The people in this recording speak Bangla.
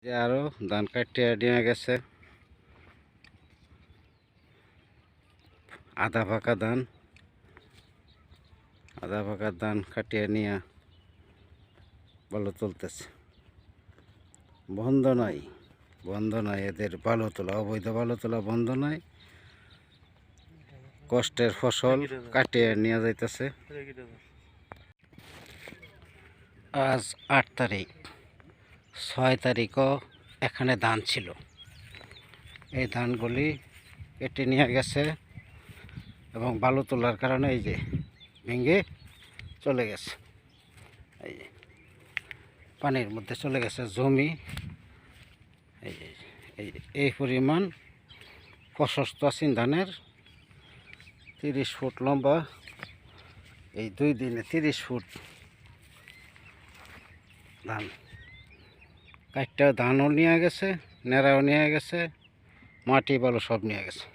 যে আরো ধান কাটিয়ে নিয়ে গেছে, আধা পাকা ধান কাটিয়ে নিয়ে ভালো তুলতেছে। বন্ধ নাই এদের ভালো তোলা, অবৈধ ভালো তোলা বন্ধ নাই। কষ্টের ফসল কাটিয়ে নিয়ে যাইতেছে। আজ 8 তারিখ, 6 তারিখও এখানে ধান ছিল। এই ধানগুলি কেটে নিয়ে গেছে এবং বালু তোলার কারণে এই যে ভেঙে চলে গেছে। এই যে পানির মধ্যে চলে গেছে জমি। এই পরিমাণ প্রশস্ত আছেন ধানের, 30 ফুট লম্বা। এই 2 দিনে 30 ফুট ধান কাটটা ধানও নিয়ে গেছে, নেড়াও নিয়ে গেছে, মাটি বালু সব নিয়ে গেছে।